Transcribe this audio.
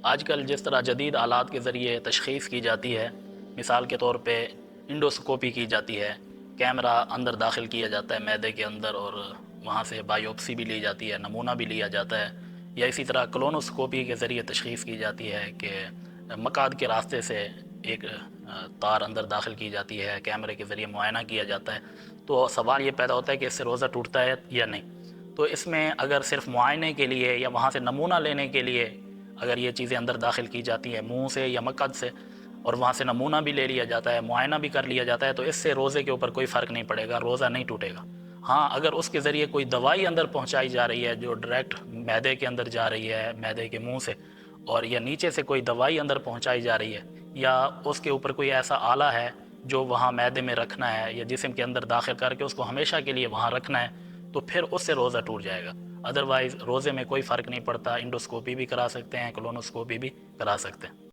آج کل جس طرح جدید آلات کے ذریعے تشخیص کی جاتی ہے، مثال کے طور پہ انڈوسکوپی کی جاتی ہے، کیمرہ اندر داخل کیا جاتا ہے معدے کے اندر اور وہاں سے بائیوپسی بھی لی جاتی ہے، نمونہ بھی لیا جاتا ہے، یا اسی طرح کولونوسکوپی کے ذریعے تشخیص کی جاتی ہے کہ مقعد کے راستے سے ایک تار اندر داخل کی جاتی ہے، کیمرے کے ذریعے معائنہ کیا جاتا ہے۔ تو سوال یہ پیدا ہوتا ہے کہ اس سے روزہ ٹوٹتا ہے یا نہیں۔ تو اس میں اگر صرف معائنے کے لیے یا وہاں سے نمونہ لینے کے لیے اگر یہ چیزیں اندر داخل کی جاتی ہیں منہ سے یا مقعد سے، اور وہاں سے نمونہ بھی لے لیا جاتا ہے، معائنہ بھی کر لیا جاتا ہے، تو اس سے روزے کے اوپر کوئی فرق نہیں پڑے گا، روزہ نہیں ٹوٹے گا۔ ہاں، اگر اس کے ذریعے کوئی دوائی اندر پہنچائی جا رہی ہے جو ڈائریکٹ معدے کے اندر جا رہی ہے، معدے کے منہ سے، اور یا نیچے سے کوئی دوائی اندر پہنچائی جا رہی ہے، یا اس کے اوپر کوئی ایسا آلہ ہے جو وہاں معدے میں رکھنا ہے یا جسم کے اندر داخل کر کے اس کو ہمیشہ کے لیے وہاں رکھنا ہے، تو پھر اس سے روزہ ٹوٹ جائے گا۔ ادروائز روزے میں کوئی فرق نہیں پڑتا، انڈوسکوپی بھی کرا سکتے ہیں، کولونوسکوپی بھی کرا سکتے ہیں۔